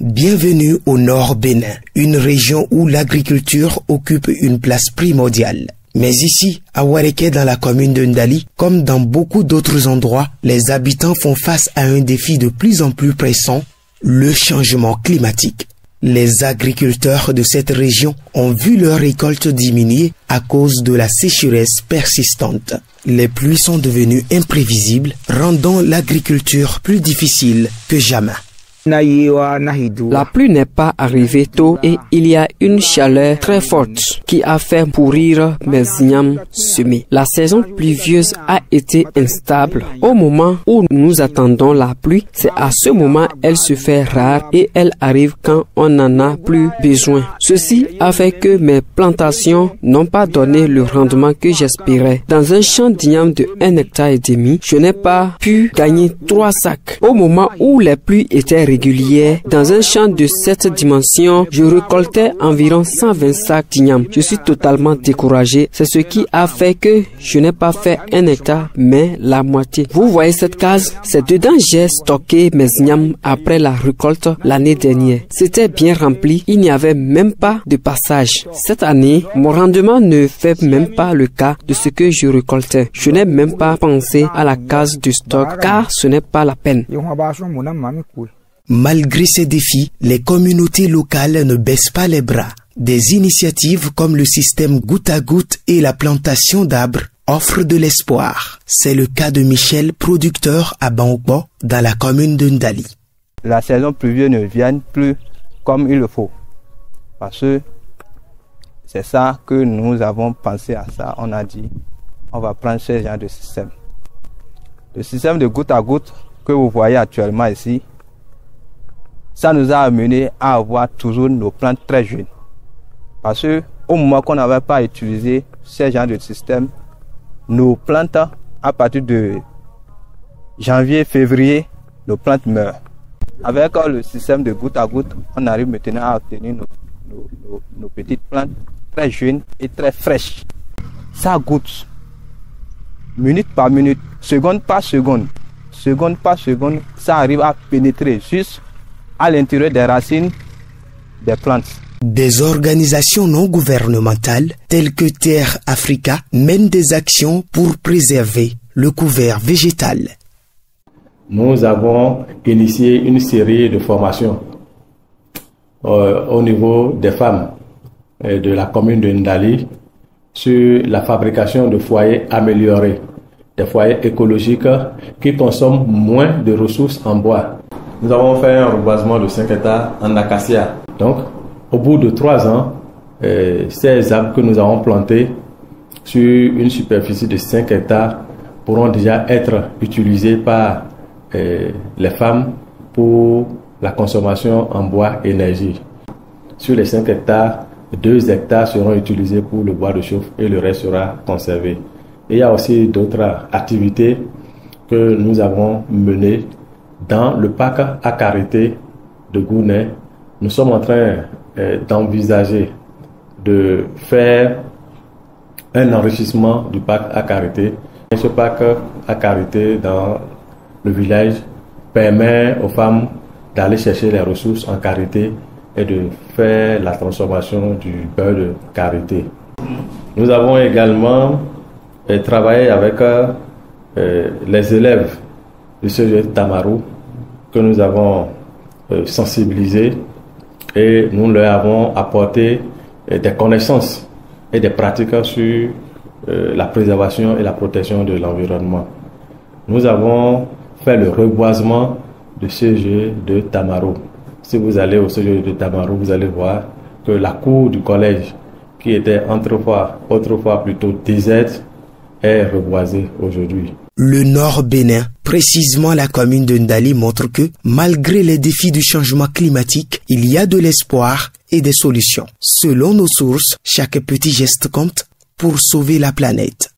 Bienvenue au Nord Bénin, une région où l'agriculture occupe une place primordiale. Mais ici, à Wareke dans la commune de Ndali, comme dans beaucoup d'autres endroits, les habitants font face à un défi de plus en plus pressant, le changement climatique. Les agriculteurs de cette région ont vu leur récolte diminuer à cause de la sécheresse persistante. Les pluies sont devenues imprévisibles, rendant l'agriculture plus difficile que jamais. La pluie n'est pas arrivée tôt et il y a une chaleur très forte qui a fait pourrir mes ignames semés. La saison pluvieuse a été instable. Au moment où nous attendons la pluie, c'est à ce moment elle se fait rare et elle arrive quand on n'en a plus besoin. Ceci a fait que mes plantations n'ont pas donné le rendement que j'espérais. Dans un champ d'igname de 1,5 hectare, je n'ai pas pu gagner 3 sacs. Au moment où les pluies étaient régulière, dans un champ de cette dimension, je récoltais environ 120 sacs d'igname. Je suis totalement découragé. C'est ce qui a fait que je n'ai pas fait 1 hectare, mais la moitié. Vous voyez cette case? C'est dedans j'ai stocké mes ignames après la récolte l'année dernière. C'était bien rempli. Il n'y avait même pas de passage. Cette année, mon rendement ne fait même pas le cas de ce que je récoltais. Je n'ai même pas pensé à la case de stock car ce n'est pas la peine. Malgré ces défis, les communautés locales ne baissent pas les bras. Des initiatives comme le système goutte à goutte et la plantation d'arbres offrent de l'espoir. C'est le cas de Michel, producteur à Bankbo, dans la commune de Ndali. La saison pluvieuse ne vient plus comme il le faut. Parce que c'est ça que nous avons pensé à ça. On a dit, on va prendre ce genre de système. Le système de goutte à goutte que vous voyez actuellement ici, ça nous a amené à avoir toujours nos plantes très jeunes. Parce que au moment qu'on n'avait pas utilisé ce genre de système, nos plantes, à partir de janvier, février, nos plantes meurent. Avec le système de goutte à goutte, on arrive maintenant à obtenir nos petites plantes très jeunes et très fraîches. Ça goutte, minute par minute, seconde par seconde, ça arrive à pénétrer juste à l'intérieur des racines des plantes. Des organisations non gouvernementales telles que Terre Africa mènent des actions pour préserver le couvert végétal. Nous avons initié une série de formations au niveau des femmes de la commune de Ndali sur la fabrication de foyers améliorés, des foyers écologiques qui consomment moins de ressources en bois. Nous avons fait un reboisement de 5 hectares en acacia. Donc, au bout de 3 ans, ces arbres que nous avons plantés sur une superficie de 5 hectares pourront déjà être utilisés par les femmes pour la consommation en bois énergie. Sur les 5 hectares, 2 hectares seront utilisés pour le bois de chauffe et le reste sera conservé. Et il y a aussi d'autres activités que nous avons menées dans le parc Akarité de Gounet. Nous sommes en train d'envisager de faire un enrichissement du parc Akarité. Ce parc Akarité dans le village permet aux femmes d'aller chercher les ressources en karité et de faire la transformation du beurre de karité. Nous avons également travaillé avec les élèves du CEG Tamaru que nous avons sensibilisés et nous leur avons apporté des connaissances et des pratiques sur la préservation et la protection de l'environnement. Nous avons fait le reboisement du CEG de Tamaru. Si vous allez au CEG de Tamaru, vous allez voir que la cour du collège, qui était autrefois plutôt déserte, est reboisée aujourd'hui. Le Nord Bénin, précisément la commune de Ndali, montre que, malgré les défis du changement climatique, il y a de l'espoir et des solutions. Selon nos sources, chaque petit geste compte pour sauver la planète.